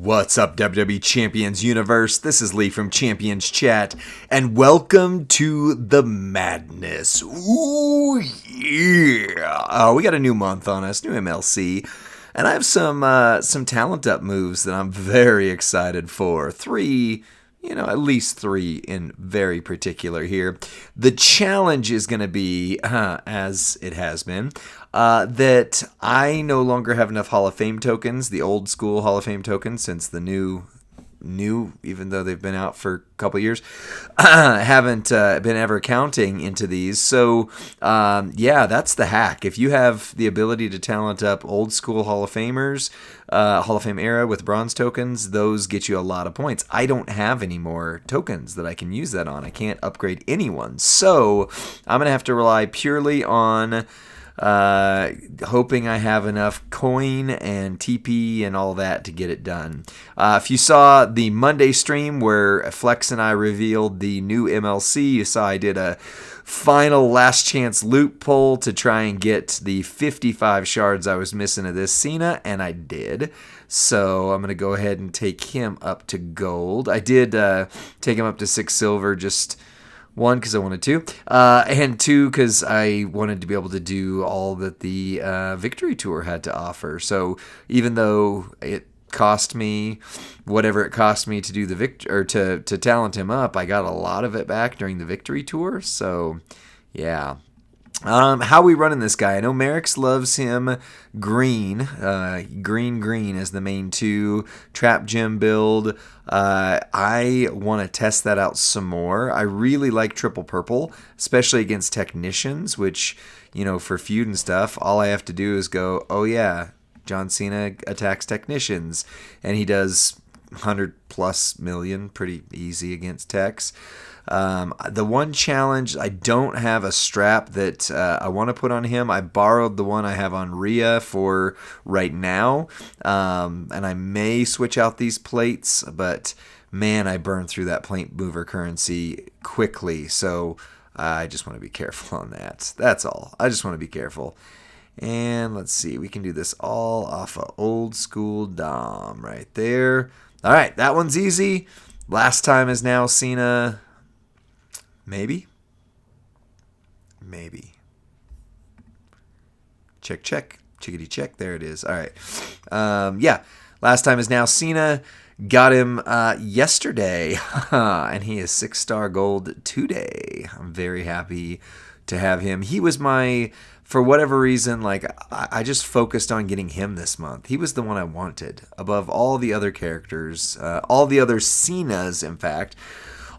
What's up, WWE Champions Universe? This is Lee from Champions Chat, and welcome to the madness. Ooh, yeah. We got a new month on us, new MLC, and I have some talent up moves that I'm very excited for. At least three in very particular here. The challenge is going to be, as it has been, that I no longer have enough Hall of Fame tokens, the old school Hall of Fame tokens, since the new, even though they've been out for a couple years, haven't been ever counting into these. So, that's the hack. If you have the ability to talent up old school Hall of Famers, Hall of Fame era with bronze tokens, those get you a lot of points. I don't have any more tokens that I can use that on. I can't upgrade anyone. So, I'm going to have to rely purely on hoping I have enough coin and TP and all that to get it done. If you saw the Monday stream where Flex and I revealed the new MLC, you saw I did a final last chance loot pull to try and get the 55 shards I was missing of this Cena, and I did. So I'm going to go ahead and take him up to gold. I did take him up to 6 silver, just one, because I wanted to, and two, because I wanted to be able to do all that the Victory Tour had to offer. So even though it cost me whatever it cost me to do to talent him up, I got a lot of it back during the Victory Tour. So yeah. How we running this guy? I know Merrick's loves him green. Green is the main 2. Trap gem build. I want to test that out some more. I really like triple purple, especially against technicians, which, for feud and stuff, all I have to do is go, oh yeah, John Cena attacks technicians, and he does 100+ million pretty easy against techs. The one challenge, I don't have a strap that I want to put on him. I borrowed the one I have on Rhea for right now, and I may switch out these plates, but man, I burned through that plate mover currency quickly, so I just want to be careful on that. That's all. I just want to be careful. And let's see, we can do this all off of old school Dom right there. All right, that one's easy. Last time is now Cena. Maybe. Check. Chickadee check. There it is. All right. Last time is now Cena. Got him yesterday. And he is 6-star gold today. I'm very happy to have him. He was for whatever reason, I just focused on getting him this month. He was the one I wanted above all the other characters, all the other Cenas, in fact.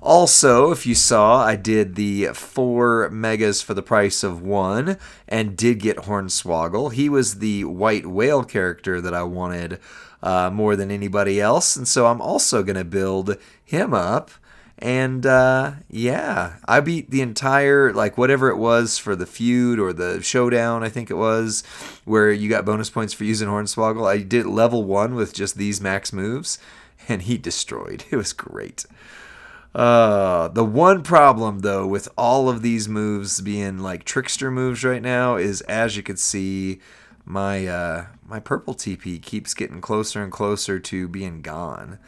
Also, if you saw, I did the 4 megas for the price of 1 and did get Hornswoggle. He was the white whale character that I wanted more than anybody else, and so I'm also going to build him up. And I beat the entire, whatever it was for the feud or the showdown, I think it was, where you got bonus points for using Hornswoggle. I did level 1 with just these max moves, and he destroyed. It was great. The one problem, though, with all of these moves being trickster moves right now is, as you can see, my purple TP keeps getting closer and closer to being gone.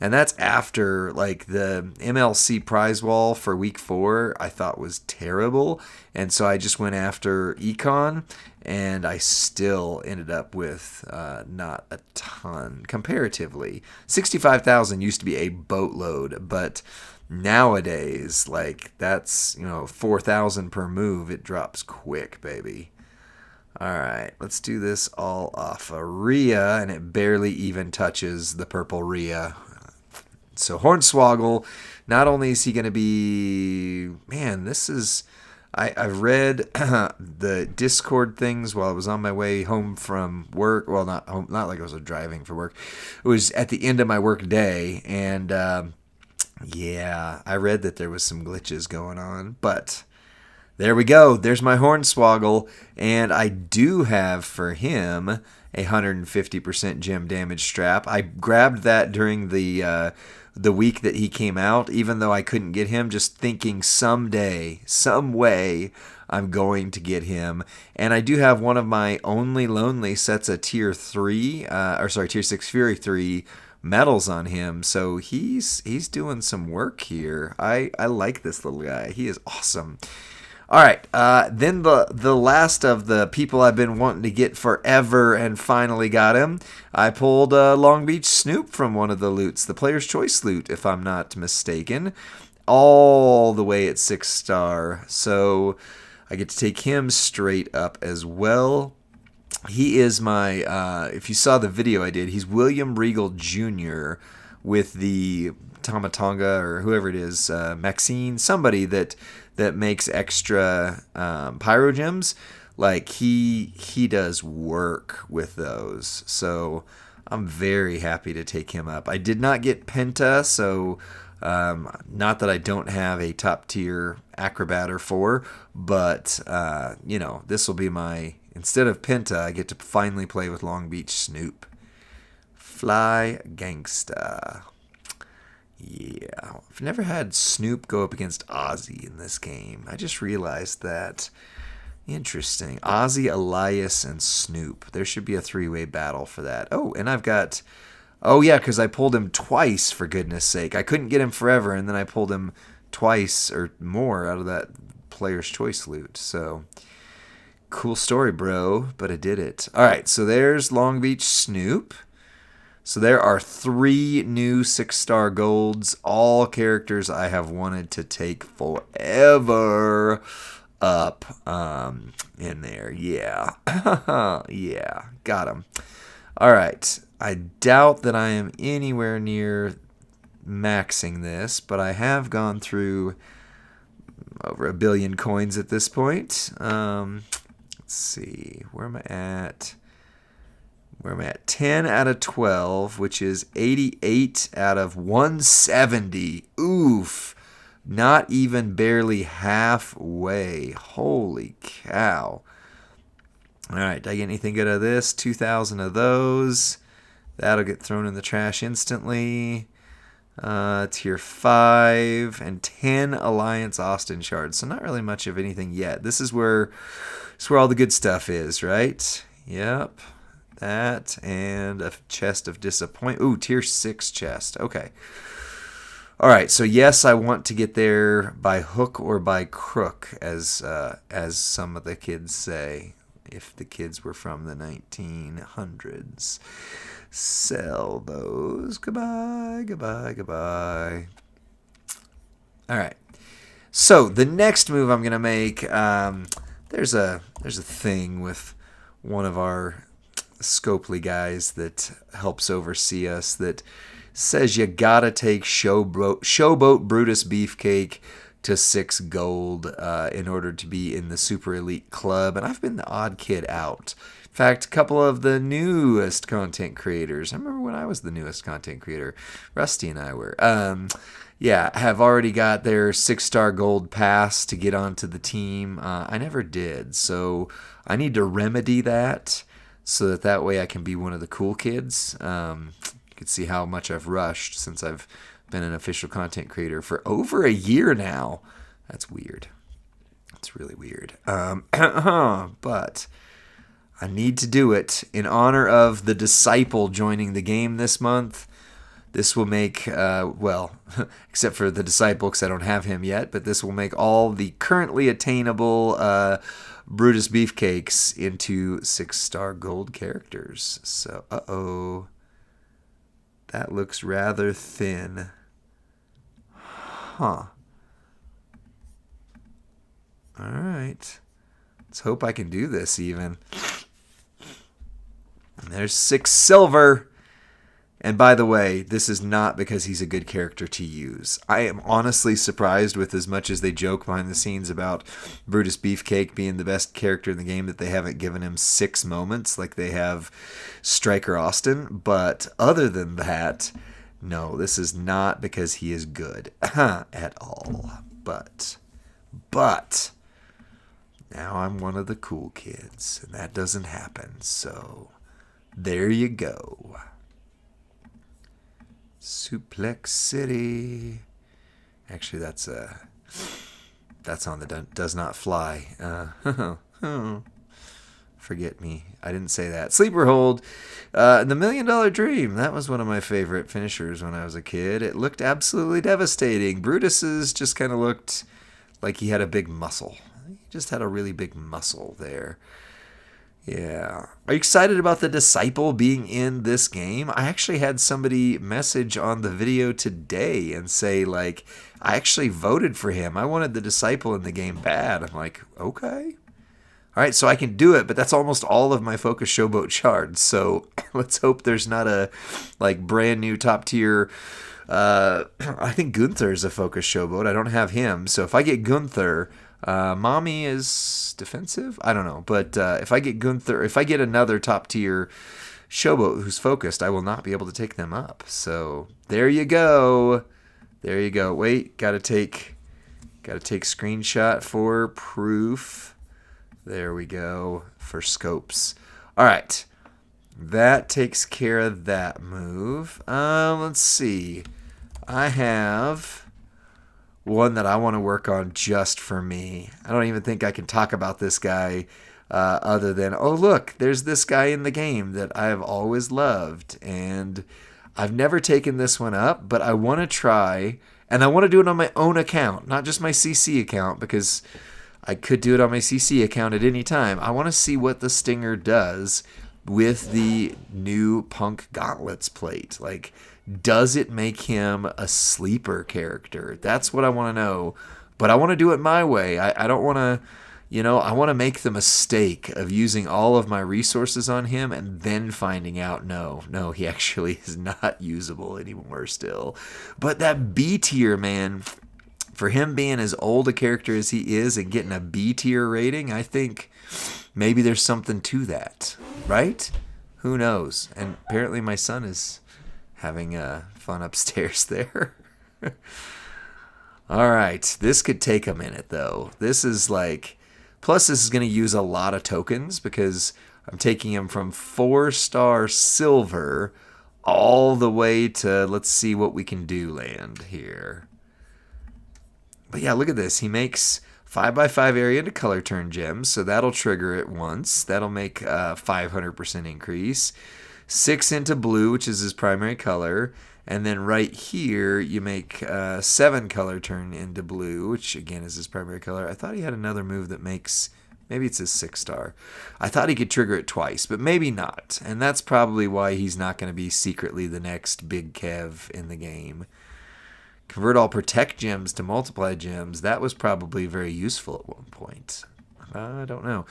And that's after, the MLC prize wall for week 4 I thought was terrible. And so I just went after Econ, and I still ended up with not a ton, comparatively. 65,000 used to be a boatload, but nowadays, that's, 4,000 per move. It drops quick, baby. All right, let's do this all off of Rhea, and it barely even touches the purple Rhea. So Hornswoggle, not only is he going to be... Man, this is... I've read the Discord things while I was on my way home from work. Well, not home, not like I was driving for work. It was at the end of my work day, and I read that there was some glitches going on, but there we go. There's my Hornswoggle, and I do have for him a 150% gem damage strap. I grabbed that during the week that he came out, even though I couldn't get him, just thinking someday, some way, I'm going to get him. And I do have one of my only lonely sets of tier 6 Fury 3 medals on him, so he's doing some work here. I like this little guy. He is awesome. All right, then the last of the people I've been wanting to get forever and finally got him. I pulled Long Beach Snoop from one of the loots, the Player's Choice loot, if I'm not mistaken, all the way at 6-star. So I get to take him straight up as well. He is my, if you saw the video I did, he's William Regal Jr. with the Tomatonga or whoever it is, Maxine, somebody that makes extra pyro gems. Like he does work with those, so I'm very happy to take him up. I did not get Penta, so not that I don't have a top tier acrobat or 4, but you know, this will be my, instead of Penta, I get to finally play with Long Beach Snoop. Fly Gangsta. Yeah, I've never had Snoop go up against Ozzy in this game. I just realized that. Interesting. Ozzy, Elias, and Snoop. There should be a 3-way battle for that. Oh, and I've got... Oh, yeah, because I pulled him twice, for goodness sake. I couldn't get him forever, and then I pulled him twice or more out of that Player's Choice loot. So, cool story, bro, but I did it. All right, so there's Long Beach Snoop. So there are 3 new 6-star golds, all characters I have wanted to take forever up in there. Yeah. Yeah, got him. All right. I doubt that I am anywhere near maxing this, but I have gone through over 1 billion coins at this point. Let's see. Where am I at? 10 out of 12, which is 88 out of 170. Oof. Not even barely halfway. Holy cow. All right, did I get anything good out of this? 2,000 of those. That'll get thrown in the trash instantly. Tier 5 and 10 Alliance Austin shards. So not really much of anything yet. This is where all the good stuff is, right? Yep. That and a chest of disappointment. Ooh, tier 6 chest. Okay. All right. So yes, I want to get there by hook or by crook, as some of the kids say, if the kids were from the 1900s. Sell those. Goodbye, goodbye, goodbye. All right. So the next move I'm gonna make, there's a thing with one of our Scopely guys that helps oversee us that says you gotta take Showboat Brutus Beefcake to 6 gold in order to be in the Super Elite Club, and I've been the odd kid out. In fact, a couple of the newest content creators, I remember when I was the newest content creator, Rusty and I were, have already got their 6-star gold pass to get onto the team. I never did, so I need to remedy that so that way I can be one of the cool kids. You can see how much I've rushed since I've been an official content creator for over a year now. That's weird. That's really weird. But I need to do it in honor of the Disciple joining the game this month. This will make, except for the Disciple because I don't have him yet, but this will make all the currently attainable Brutus Beefcakes into 6-star gold characters. So, that looks rather thin. Huh. Alright. Let's hope I can do this even. And there's 6 silver. And by the way, this is not because he's a good character to use. I am honestly surprised with as much as they joke behind the scenes about Brutus Beefcake being the best character in the game that they haven't given him 6 moments like they have Striker Austin. But other than that, no, this is not because he is good at all. But now I'm one of the cool kids, and that doesn't happen. So there you go. Suplex City. Actually, that's on the does not fly. Forget me. I didn't say that. Sleeper hold. The $1 Million Dream. That was one of my favorite finishers when I was a kid. It looked absolutely devastating. Brutus's just kind of looked like he had a big muscle. He just had a really big muscle there. Yeah. Are you excited about the Disciple being in this game? I actually had somebody message on the video today and say, like, I actually voted for him. I wanted the Disciple in the game bad. I'm like, okay. All right, so I can do it, but that's almost all of my Focus Showboat shards. So let's hope there's not a like brand new top tier. I think Gunther's a Focus Showboat. I don't have him. So if I get Gunther, Mommy is defensive? I don't know. But if I get Gunther, if I get another top tier Showboat who's focused, I will not be able to take them up. So there you go. There you go. Wait, gotta take screenshot for proof. There we go for scopes. All right. That takes care of that move. Let's see. I have one that I want to work on just for me. I don't even think I can talk about this guy other than, oh, look, there's this guy in the game that I've always loved. And I've never taken this one up, but I want to try. And I want to do it on my own account, not just my CC account, because I could do it on my CC account at any time. I want to see what the Stinger does with the new Punk Gauntlets plate. Like, does it make him a sleeper character? That's what I want to know. But I want to do it my way. I don't want to, I want to make the mistake of using all of my resources on him and then finding out, no, he actually is not usable anymore still. But that B tier, man, for him being as old a character as he is and getting a B tier rating, I think maybe there's something to that, right? Who knows? And apparently my son is having fun upstairs there. All right, this could take a minute though. This is like, plus this is going to use a lot of tokens because I'm taking him from 4-star silver all the way to, let's see what we can do land here. But yeah, look at this. He makes 5x5 area into color turn gems, so that'll trigger it once. That'll make a 500% increase. 6 into blue, which is his primary color. And then right here, you make 7 color turn into blue, which again is his primary color. I thought he had another move that makes, maybe it's his 6-star. I thought he could trigger it twice, but maybe not. And that's probably why he's not going to be secretly the next big Kev in the game. Convert all protect gems to multiply gems. That was probably very useful at one point. I don't know.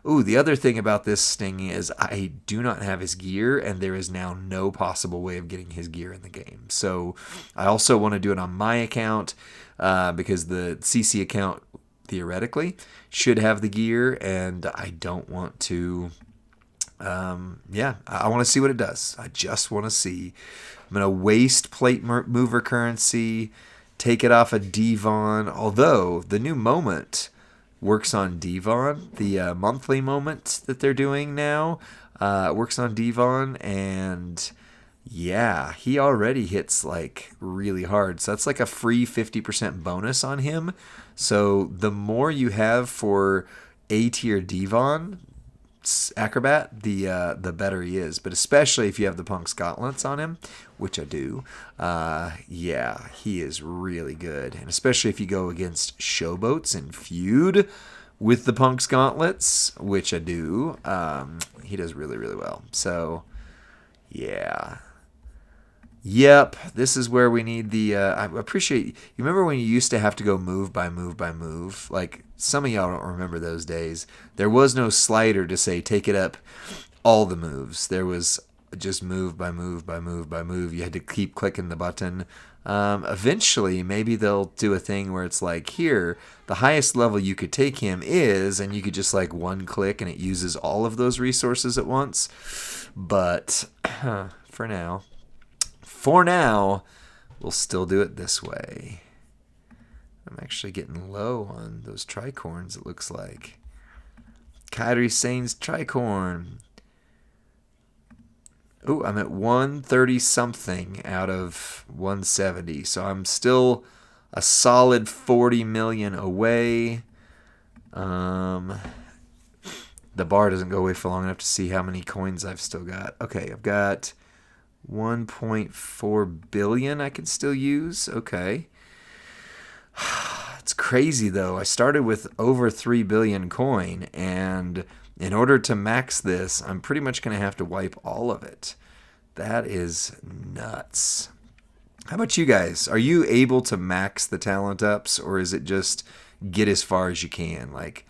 Ooh, the other thing about this Sting is I do not have his gear, and there is now no possible way of getting his gear in the game. So I also want to do it on my account because the CC account, theoretically, should have the gear, and I don't want to... I want to see what it does. I just want to see. I'm going to waste plate mover currency, take it off of Devon, although the new moment works on Devon. The monthly moment that they're doing now works on Devon, and yeah, he already hits like really hard. So that's like a free 50% bonus on him. So the more you have for A tier Devon Acrobat, the better he is. But especially if you have the Punk's Gauntlets on him, which I do, yeah, he is really good. And especially if you go against Showboats and feud with the Punk's Gauntlets, which I do, he does really, really well. So, yeah. Yep, this is where we need the... I appreciate... You remember when you used to have to go move by move by move? Like, some of y'all don't remember those days. There was no slider to say, take it up all the moves. There was just move by move by move by move. You had to keep clicking the button. Eventually, maybe they'll do a thing where it's like, here, the highest level you could take him is, and you could just like one click and it uses all of those resources at once. But for now... we'll still do it this way. I'm actually getting low on those tricorns, it looks like. Kairi Sane's tricorn. Ooh, I'm at 130-something out of 170. So I'm still a solid 40 million away. The The bar doesn't go away for long enough to see how many coins I've still got. Okay, I've got 1.4 billion I can still use. Okay. It's crazy, though. I started with over 3 billion coin, and in order to max this, I'm pretty much going to have to wipe all of it. That is nuts. How about you guys? Are you able to max the talent ups, or is it just get as far as you can? Like,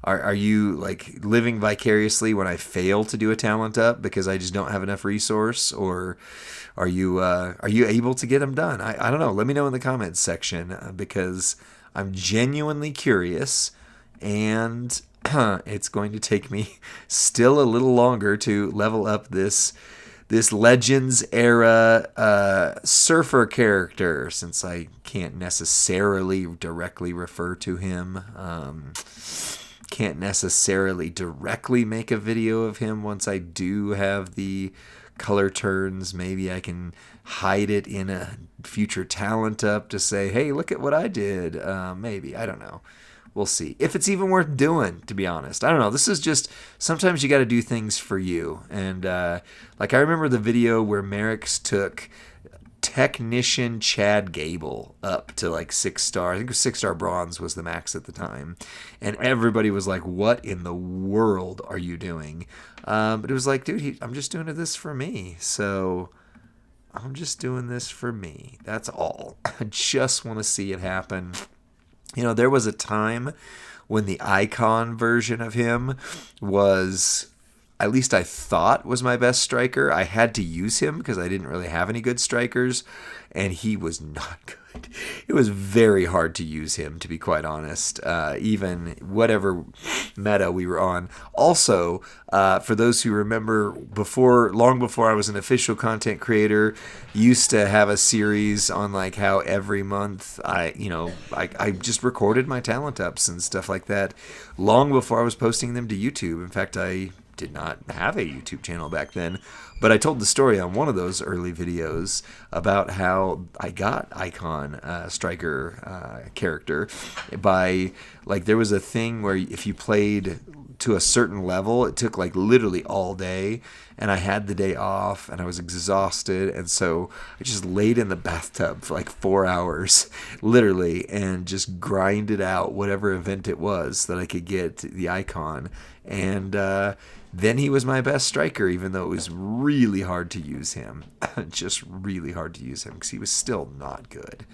are you like living vicariously when I fail to do a talent up because I just don't have enough resource, or are you able to get them done? I don't know. Let me know in the comments section because I'm genuinely curious, and it's going to take me still a little longer to level up this Legends era surfer character, since I can't necessarily directly refer to him. Can't necessarily directly make a video of him once I do have the color turns. Maybe I can hide it in a future talent up to say, hey, look at what I did. Maybe. I don't know. We'll see. If it's even worth doing, to be honest. I don't know. This is just, sometimes you got to do things for you. And like I remember the video where Merrick's took Technician Chad Gable up to like 6-star. I think it was 6-star bronze was the max at the time. And everybody was like, what in the world are you doing? But it was like, dude, I'm just doing this for me. So I'm just doing this for me. That's all. I just want to see it happen. You know, there was a time when the icon version of him was, at least I thought, was my best striker. I had to use him because I didn't really have any good strikers, and he was not good. It was very hard to use him, to be quite honest, even whatever meta we were on. Also, for those who remember, long before I was an official content creator, used to have a series on like how every month I just recorded my talent ups and stuff like that long before I was posting them to YouTube. In fact, I did not have a YouTube channel back then, but I told the story on one of those early videos about how I got icon striker character by, like, there was a thing where if you played to a certain level, it took like literally all day, and I had the day off and I was exhausted, and so I just laid in the bathtub for like 4 hours literally and just grinded out whatever event it was so that I could get the icon. And then he was my best striker, even though it was really hard to use him. Just really hard to use him because he was still not good.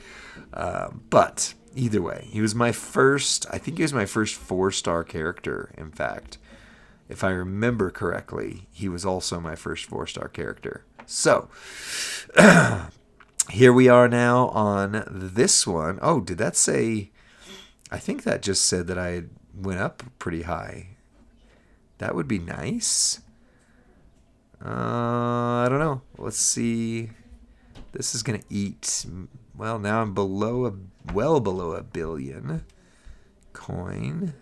But either way, he was my first, I think he was my first 4-star character, in fact. If I remember correctly, he was also my first 4-star character. So, here we are now on this one. Oh, did that say, I think that just said that I went up pretty high. That would be nice. I don't know. Let's see. This is going to eat. Well, now I'm well below a billion coin.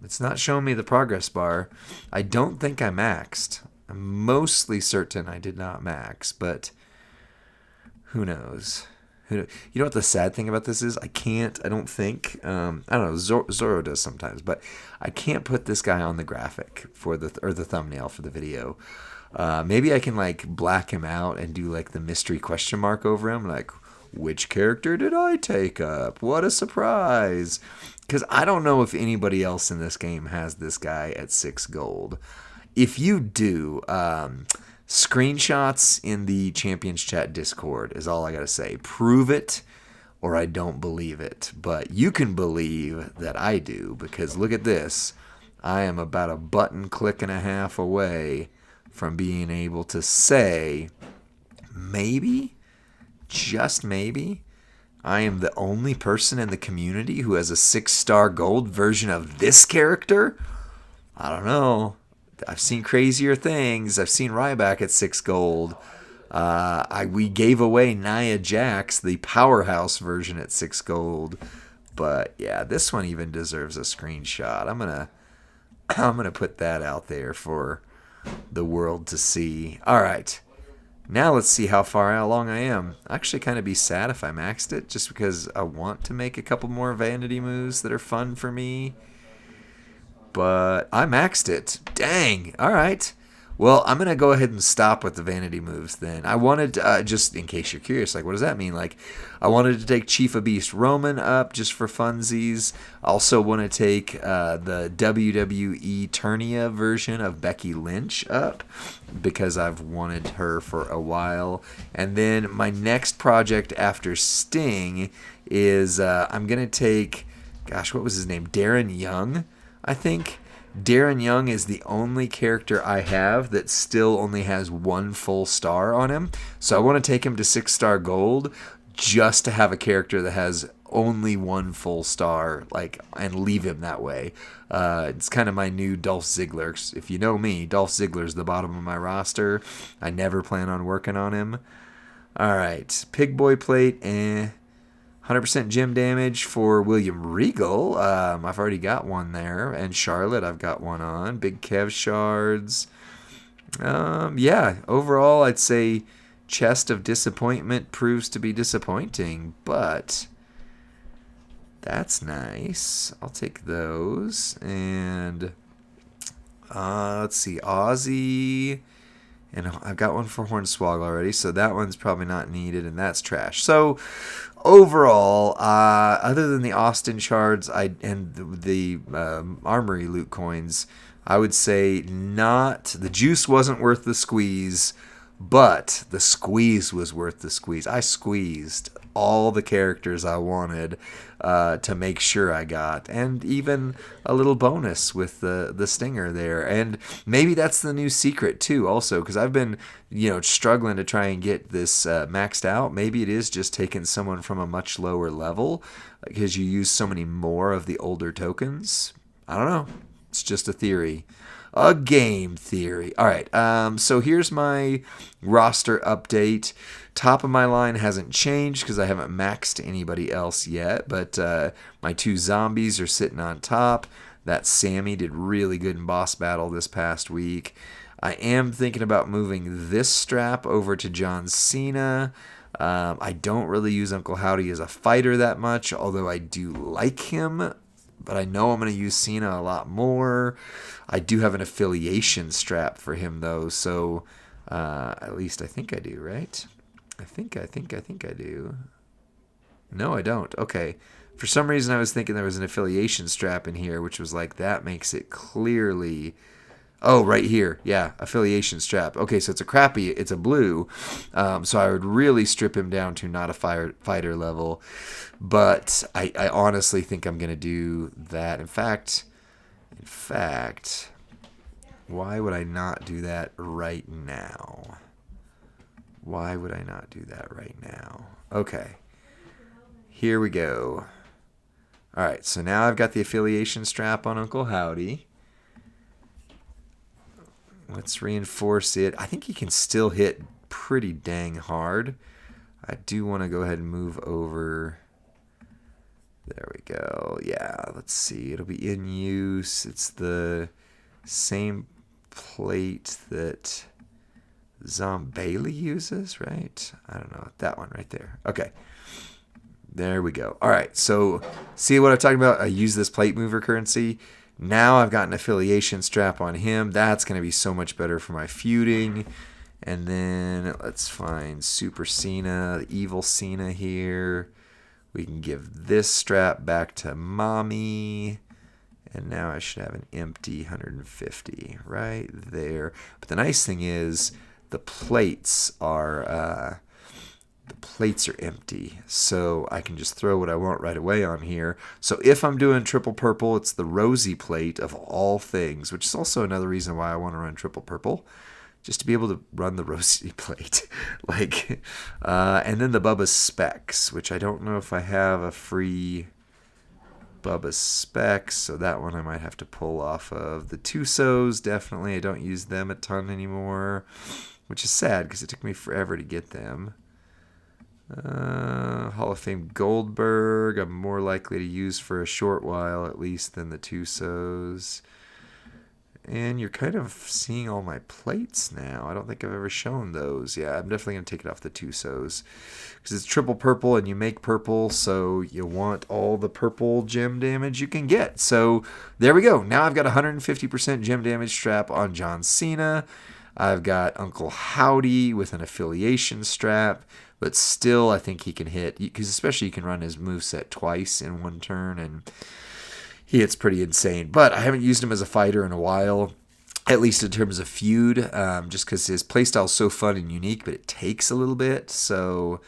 It's not showing me the progress bar. I don't think I maxed. I'm mostly certain I did not max, but who knows? You know what the sad thing about this is? I don't think, I don't know, Zoro does sometimes, but I can't put this guy on the graphic for the thumbnail for the video. Maybe I can like black him out and do like the mystery question mark over him, like, which character did I take up? What a surprise. Because I don't know if anybody else in this game has this guy at 6 gold. If you do, screenshots in the Champions Chat Discord is all I gotta say. Prove it, or I don't believe it. But you can believe that I do, because look at this. I am about a button click and a half away from being able to say, maybe, just maybe, I am the only person in the community who has a 6-star gold version of this character. I don't know. I've seen crazier things. I've seen Ryback at 6 gold. We gave away Nia Jax, the powerhouse version, at 6 gold. But yeah, this one even deserves a screenshot. I'm gonna put that out there for the world to see. All right, Now let's see how far along I am. I'd actually kind of be sad if I maxed it, just because I want to make a couple more vanity moves that are fun for me. But I maxed it. Dang. All right. Well, I'm going to go ahead and stop with the vanity moves then. I wanted, just in case you're curious, like, what does that mean? Like, I wanted to take Chief of Beast Roman up just for funsies. I also want to take the WWE Turnia version of Becky Lynch up because I've wanted her for a while. And then my next project after Sting is I'm going to take, gosh, what was his name? Darren Young, I think. Darren Young is the only character I have that still only has one full star on him. So I want to take him to 6-star gold just to have a character that has only one full star, like, and leave him that way. It's kind of my new Dolph Ziggler. If you know me, Dolph Ziggler's the bottom of my roster. I never plan on working on him. All right, Pig Boy plate, 100% gem damage for William Regal. I've already got one there. And Charlotte, I've got one on. Big Kev shards. Yeah, overall, I'd say Chest of Disappointment proves to be disappointing. But that's nice. I'll take those. And let's see. Aussie. And I've got one for Hornswoggle already, so that one's probably not needed, and that's trash. So overall, other than the Austin shards and the armory loot coins, I would say not. The juice wasn't worth the squeeze, but the squeeze was worth the squeeze. I squeezed all the characters I wanted to make sure I got, and even a little bonus with the stinger there. And maybe that's the new secret too, also, because I've been struggling to try and get this maxed out. Maybe it is just taking someone from a much lower level because you use so many more of the older tokens. I don't know. It's just a theory. A game theory. All right, so here's my roster update. Top of my line hasn't changed because I haven't maxed anybody else yet, but my 2 zombies are sitting on top. That Sammy did really good in boss battle this past week. I am thinking about moving this strap over to John Cena. I don't really use Uncle Howdy as a fighter that much, although I do like him. But I know I'm going to use Cena a lot more. I do have an affiliation strap for him, though. So at least I think I do, right? I think I do. No, I don't. Okay. For some reason, I was thinking there was an affiliation strap in here, which was like, that makes it clearly... Oh, right here. Yeah, affiliation strap. Okay, so it's a blue. So I would really strip him down to not a fighter level. But I honestly think I'm going to do that. In fact, why would I not do that right now? Why would I not do that right now? Okay, here we go. All right, so now I've got the affiliation strap on Uncle Howdy. Let's reinforce it. I think he can still hit pretty dang hard. I do want to go ahead and move over. There we go. Yeah, let's see. It'll be in use. It's the same plate that Zombailey uses, right? I don't know. That one right there. Okay. There we go. All right. So see what I'm talking about? I use this plate mover currency. Now I've got an affiliation strap on him. That's going to be so much better for my feuding. And then let's find Super Cena, the evil Cena here. We can give this strap back to Mommy. And now I should have an empty 150 right there. But the nice thing is the plates are empty, so I can just throw what I want right away on here. So if I'm doing triple purple, it's the rosy plate of all things, which is also another reason why I want to run triple purple, just to be able to run the rosy plate. And then the Bubba Specs, which I don't know if I have a free Bubba Specs, so that one I might have to pull off of. The Tusos, definitely, I don't use them a ton anymore, which is sad because it took me forever to get them. Hall of Fame Goldberg, I'm more likely to use for a short while at least than the Tusos. And you're kind of seeing all my plates now. I don't think I've ever shown those. Yeah, I'm definitely going to take it off the Tusos. Because it's triple purple and you make purple, so you want all the purple gem damage you can get. So there we go. Now I've got 150% gem damage strap on John Cena. I've got Uncle Howdy with an affiliation strap. But still, I think he can hit. Because especially you can run his moveset twice in one turn. And he hits pretty insane, but I haven't used him as a fighter in a while, at least in terms of feud, just because his playstyle is so fun and unique, but it takes a little bit, so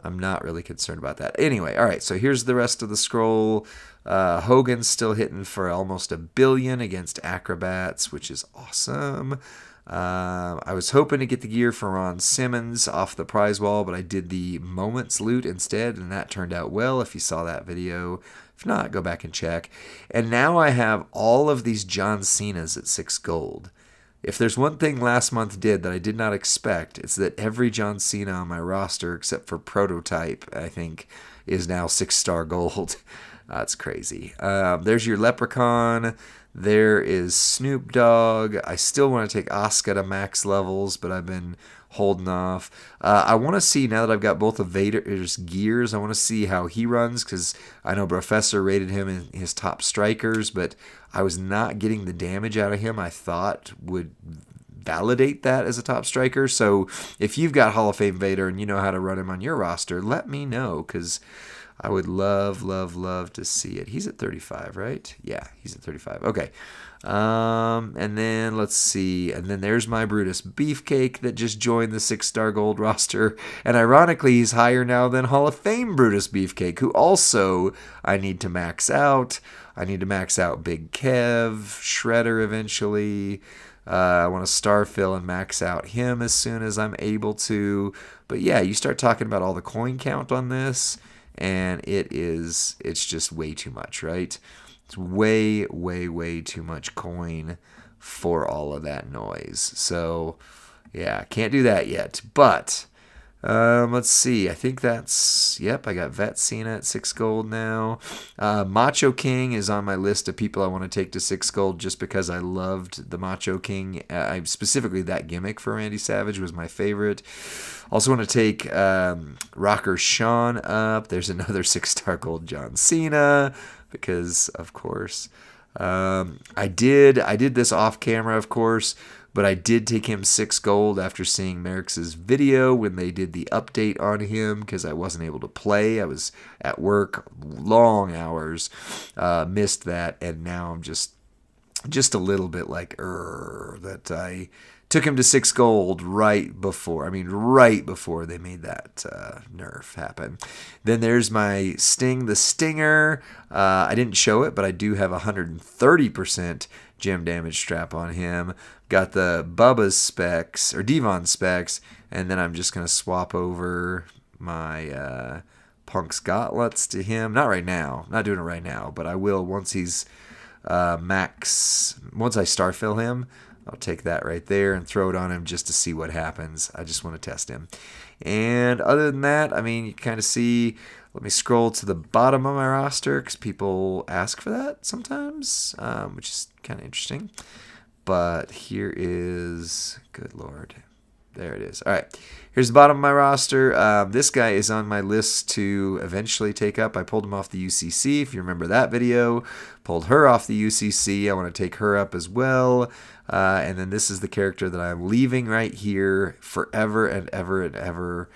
I'm not really concerned about that. Anyway, all right, so here's the rest of the scroll. Hogan's still hitting for almost $1 billion against Acrobats, which is awesome. I was hoping to get the gear for Ron Simmons off the prize wall, but I did the Moments loot instead, and that turned out well if you saw that video. If not, go back and check. And now I have all of these John Cenas at 6 gold. If there's one thing last month did that I did not expect, it's that every John Cena on my roster, except for Prototype, I think, is now 6-star gold. That's crazy. There's your Leprechaun. There is Snoop Dogg. I still want to take Asuka to max levels, but I've been holding off. I want to see, now that I've got both of Vader's gears, I want to see how he runs, because I know Professor rated him in his top strikers, but I was not getting the damage out of him I thought would validate that as a top striker. So if you've got Hall of Fame Vader and you know how to run him on your roster, let me know, because I would love, love, love to see it. He's at 35, right? Yeah, he's at 35. Okay. And then let's see. And then there's my Brutus Beefcake that just joined the 6-star gold roster. And ironically, he's higher now than Hall of Fame Brutus Beefcake, who also I need to max out. I need to max out Big Kev, Shredder eventually. I want to starfill and max out him as soon as I'm able to. But yeah, you start talking about all the coin count on this, and it's just way too much, right? It's way, way, way too much coin for all of that noise. So, yeah, can't do that yet. But, let's see. I think that's, yep, I got Vet Cena at 6 gold now. Macho King is on my list of people I want to take to 6 gold just because I loved the Macho King. Specifically, that gimmick for Randy Savage was my favorite. Also want to take Rocker Sean up. There's another 6-star gold John Cena because, of course, I did this off camera, of course, but I did take him 6 gold after seeing Merrick's video when they did the update on him because I wasn't able to play. I was at work, long hours, missed that, and now I'm just a little bit like, that I took him to 6 gold right before they made that nerf happen. Then there's my Sting the Stinger. I didn't show it, but I do have 130% gem damage strap on him. Got the Bubba's specs, or Devon specs, and then I'm just going to swap over my Punk's gauntlets to him. Not right now. Not doing it right now, but I will once he's once I starfill him. I'll take that right there and throw it on him just to see what happens. I just want to test him. And other than that, I mean, you kind of see, let me scroll to the bottom of my roster because people ask for that sometimes, which is kind of interesting. But here is, good Lord, there it is. All right, here's the bottom of my roster. This guy is on my list to eventually take up. I pulled him off the UCC, if you remember that video. Pulled her off the UCC. I want to take her up as well. And then this is the character that I'm leaving right here forever and ever and ever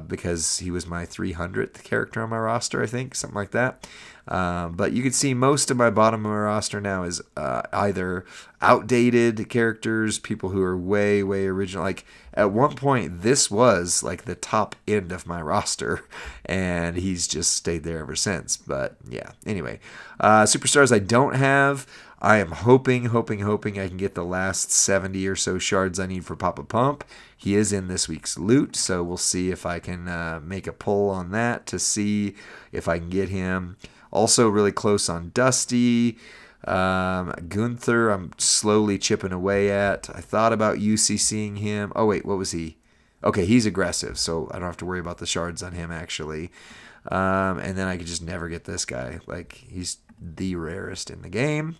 because he was my 300th character on my roster, I think, something like that. But you can see most of my bottom of my roster now is either outdated characters, people who are way, way original. Like at one point, this was like the top end of my roster, and he's just stayed there ever since. But yeah, anyway, superstars I don't have. I am hoping I can get the last 70 or so shards I need for Papa Pump. He is in this week's loot, so we'll see if I can make a pull on that to see if I can get him. Also really close on Dusty. Gunther, I'm slowly chipping away at. I thought about UCCing him. Oh, wait, what was he? Okay, he's aggressive, so I don't have to worry about the shards on him, actually. And then I could just never get this guy. Like, he's the rarest in the game.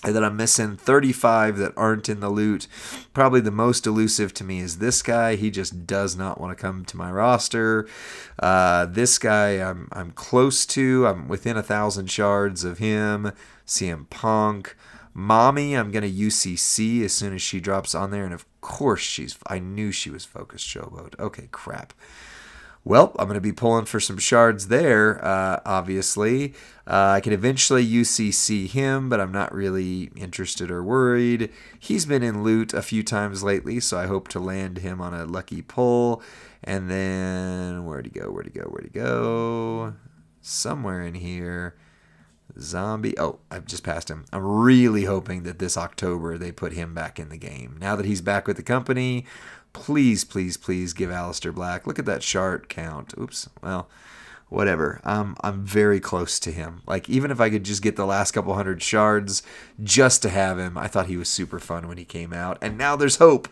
and then I'm missing 35 that aren't in the loot. Probably the most elusive to me is this guy. He just does not want to come to my roster. This guy I'm close to. I'm within 1,000 shards of him. CM Punk. Mommy, I'm going to UCC as soon as she drops on there. And of course, I knew she was Focus Showboat. Okay, crap. Well, I'm going to be pulling for some shards there, obviously. I can eventually UCC him, but I'm not really interested or worried. He's been in loot a few times lately, so I hope to land him on a lucky pull. And then, where'd he go? Somewhere in here. Zombie. Oh, I've just passed him. I'm really hoping that this October they put him back in the game. Now that he's back with the company, please, please, please give Aleister Black. Look at that shard count. Oops. Well, whatever. I'm very close to him. Like, even if I could just get the last couple hundred shards just to have him, I thought he was super fun when he came out. And now there's hope.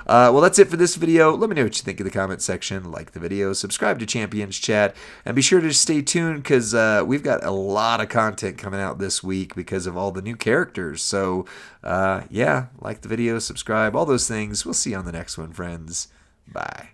Well, that's it for this video. Let me know what you think in the comment section. Like the video, subscribe to Champions Chat, and be sure to stay tuned because we've got a lot of content coming out this week because of all the new characters. So, yeah, like the video, subscribe, all those things. We'll see you on the next one, friends. Bye.